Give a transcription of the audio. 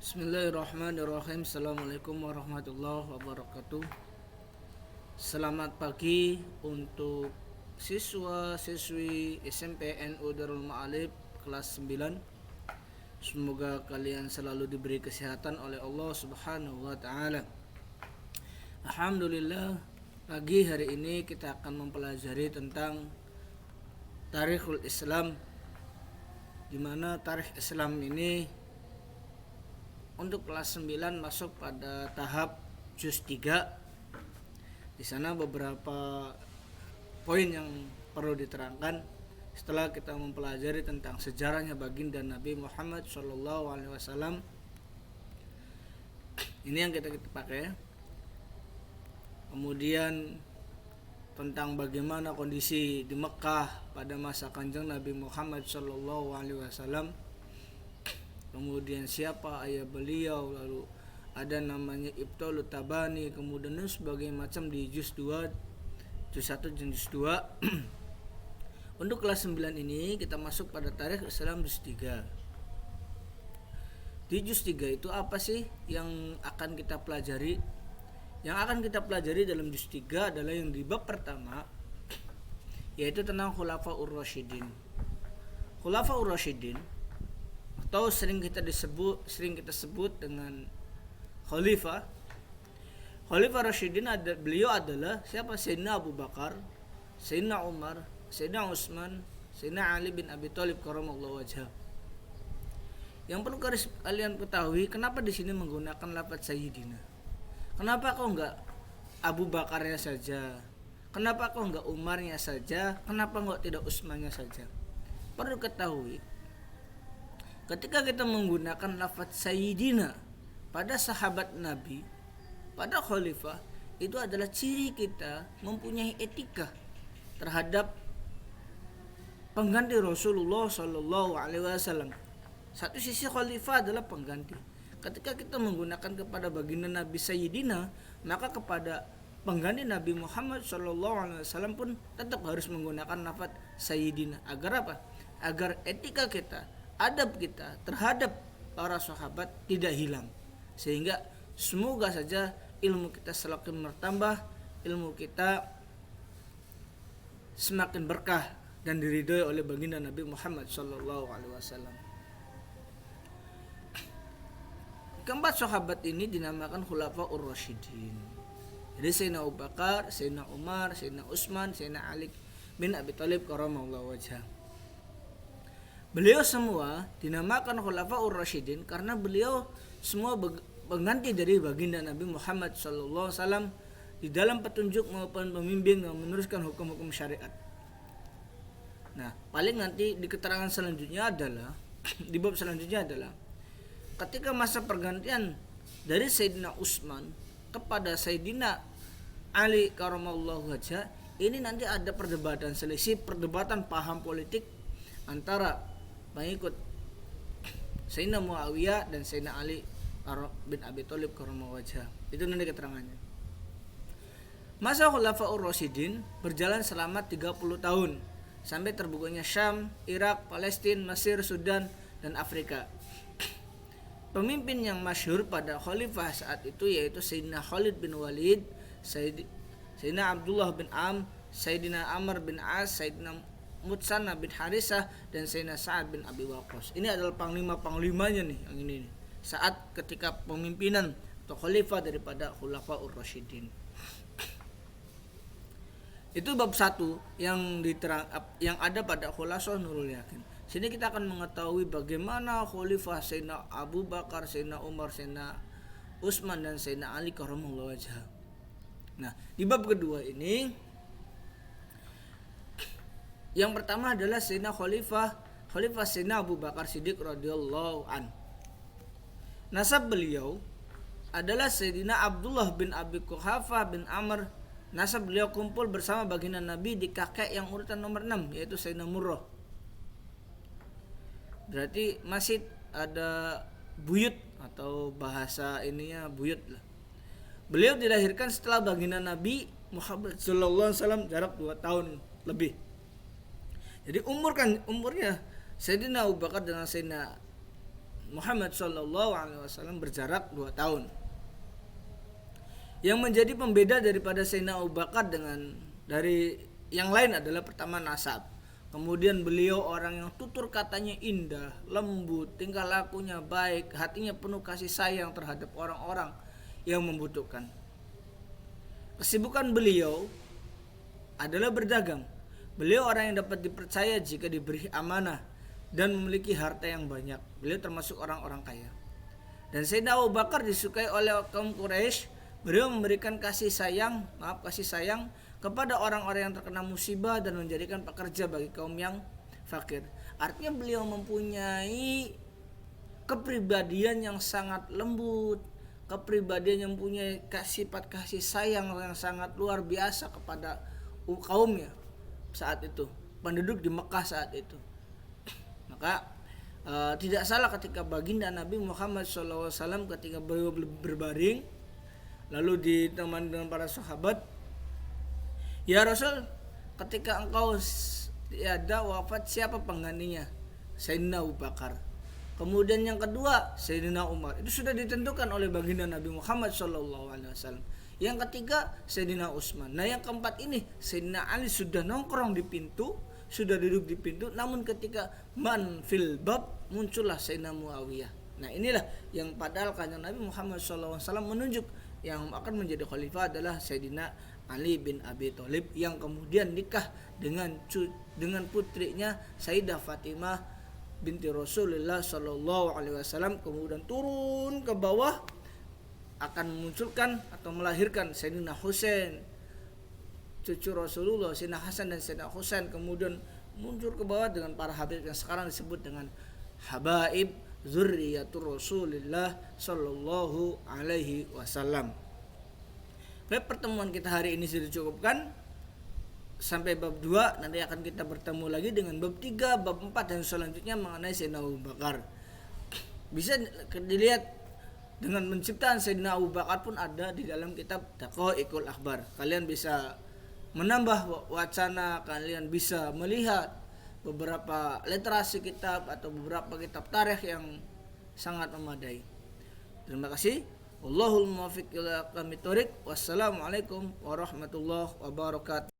Bismillahirrahmanirrahim. Assalamualaikum warahmatullahi wabarakatuh. Selamat pagi untuk siswa-siswi SMP NU Darul Ma'arif kelas 9. Semoga kalian selalu diberi kesehatan oleh Allah Subhanahu wa taala. Alhamdulillah, pagi hari ini kita akan mempelajari tentang Tarikhul Islam, di mana tarikh Islam ini untuk kelas 9 masuk pada tahap juz 3. Di sana beberapa poin yang perlu diterangkan setelah kita mempelajari tentang sejarahnya baginda Nabi Muhammad SAW. Ini yang kita pakai. Kemudian tentang bagaimana kondisi di Mekah pada masa Kanjeng Nabi Muhammad SAW. Kemudian siapa ayah beliau, lalu ada namanya Ibtalut Tabani, kemudian sebagai macam di juz 2, juz 1 dan juz 2. Untuk kelas 9 ini kita masuk pada tarikh Islam juz 3. Di juz 3 itu apa sih yang akan kita pelajari? Yang akan kita pelajari dalam juz 3 adalah yang di bab pertama, yaitu tentang Khulafaur Rasyidin. Khulafaur Rasyidin atau sering kita sebut dengan Khalifah. Khalifah Rasyidin beliau adalah siapa? Sayyidina Abu Bakar, Sayyidina Umar, Sayyidina Utsman, Sayyidina Ali bin Abi Thalib karramallahu wajhah. Yang perlu kalian ketahui, kenapa di sini menggunakan lafaz Sayyidina? Kenapa kok enggak Abu Bakarnya saja? Kenapa kok enggak Umarnya saja? Kenapa enggak tidak Utsmannya saja? Perlu ketahui, ketika kita menggunakan lafaz Sayyidina pada sahabat Nabi, pada khalifah, itu adalah ciri kita mempunyai etika terhadap pengganti Rasulullah SAW. Satu sisi khalifah adalah pengganti. Ketika kita menggunakan kepada baginda Nabi Sayyidina, maka kepada pengganti Nabi Muhammad SAW pun tetap harus menggunakan lafaz Sayyidina. Agar apa? Agar etika kita, adab kita terhadap para sahabat tidak hilang, sehingga semoga saja ilmu kita semakin bertambah, ilmu kita semakin berkah dan diridhoi oleh baginda Nabi Muhammad SAW. Keempat sahabat ini dinamakan Khulafaur Rasyidin. Jadi Sayyidina Abu Bakar, Sayyidina Umar, Sayyidina Utsman, Sayyidina Ali bin Abi Thalib karramallahu wajhah. Beliau semua dinamakan Khulafaur Rasyidin karena beliau semua pengganti dari baginda Nabi Muhammad SAW di dalam petunjuk maupun pemimpin yang meneruskan hukum-hukum syariat. Nah, paling nanti di keterangan selanjutnya adalah di bab selanjutnya adalah ketika masa pergantian dari Sayyidina Utsman kepada Sayyidina Ali karramallahu wajhah, ini nanti ada perdebatan selisih, perdebatan paham politik antara pengikut Sayyidina Muawiyah dan Sayyidina Ali bin Abi Thalib karramallahu wajhah. Itu nanti keterangannya. Masa Khulafaur Rasyidin berjalan selama 30 tahun sampai terbukanya Syam, Irak, Palestina, Mesir, Sudan, dan Afrika. Pemimpin yang masyhur pada khalifah saat itu yaitu Sayyidina Khalid bin Walid, Sayyidina Abdullah bin Am, Sayyidina Amr bin As, Sayyidina Mutsanna bin Harisah, dan Sayyidina Sa'ad bin Abi Waqqas. Ini adalah panglima-panglimanya nih, yang ini nih. Saat ketika pemimpinan atau khalifah daripada Khulafaur Rasyidin. Itu bab 1 yang ada pada Khulasah Nurul Yakin. Sini kita akan mengetahui bagaimana khalifah Sayyidina Abu Bakar, Sayyidina Umar, Sayyidina Utsman, dan Sayyidina Ali karramallahu wajhah. Nah, di bab kedua ini yang pertama adalah Sayyidina Khalifah Sayyidina Abu Bakar Siddiq radhiyallahu an. Nasab beliau adalah Sayyidina Abdullah bin Abi Quhafah bin Amr. Nasab beliau kumpul bersama baginda Nabi di kakek yang urutan nomor 6, yaitu Sayyidina Murrah. Berarti masih ada buyut atau bahasa ininya buyut lah. Beliau dilahirkan setelah baginda Nabi Muhammad SAW jarak 2 tahun lebih. Jadi umurnya Sayyidina Abu Bakar dengan Sayyidina Muhammad SAW berjarak 2 tahun. Yang menjadi pembeda daripada Sayyidina Abu Bakar dari yang lain adalah pertama nasab. Kemudian beliau orang yang tutur katanya indah, lembut, tingkah lakunya baik, hatinya penuh kasih sayang terhadap orang-orang yang membutuhkan. Kesibukan beliau adalah berdagang. Beliau orang yang dapat dipercaya jika diberi amanah dan memiliki harta yang banyak. Beliau termasuk orang-orang kaya. Dan Sayyidina Abu Bakar disukai oleh kaum Quraisy. Beliau memberikan kasih sayang kepada orang-orang yang terkena musibah dan menjadikan pekerja bagi kaum yang fakir. Artinya beliau mempunyai kepribadian yang sangat lembut, kepribadian yang punya sifat kasih sayang yang sangat luar biasa kepada kaumnya saat itu, penduduk di Mekah saat itu. Maka tidak salah ketika baginda Nabi Muhammad SAW ketika beliau berbaring lalu ditemani dengan para sahabat, "Ya Rasul, ketika engkau tiada wafat, siapa penggantinya?" Sayyidina Abu Bakar. Kemudian yang kedua Sayyidina Umar. Itu sudah ditentukan oleh baginda Nabi Muhammad SAW. Yang ketiga Sayyidina Utsman. Nah yang keempat ini Sayyidina Ali sudah nongkrong di pintu, sudah duduk di pintu. Namun ketika man fil bab muncullah Sayyidina Muawiyah. Nah inilah yang padahal kanjeng Nabi Muhammad SAW menunjuk yang akan menjadi khalifah adalah Sayyidina Ali bin Abi Thalib yang kemudian nikah dengan putrinya Sayyidah Fatimah binti Rasulullah Sallallahu Alaihi Wasallam, kemudian turun ke bawah akan memunculkan atau melahirkan Sayyidina Husain cucu Rasulullah, Sayyidina Hasan dan Sayyidina Husain, kemudian muncul ke bawah dengan para habib yang sekarang disebut dengan habaib zurriyatur Rasulullah Sallallahu Alaihi Wasallam. Baik, pertemuan kita hari ini sudah cukupkan sampai bab 2. Nanti akan kita bertemu lagi dengan bab 3, bab 4 dan selanjutnya mengenai Sayyidina Abu Bakar. Bisa dilihat dengan penciptaan Sayyidina Abu Bakar pun ada di dalam kitab Daqaiqul Akhbar. Kalian bisa menambah wacana, kalian bisa melihat beberapa literasi kitab atau beberapa kitab tarikh yang sangat memadai. Terima kasih. Wallahul muwaffiq ila aqwamit thoriq. Wassalamualaikum warahmatullahi wabarakatuh.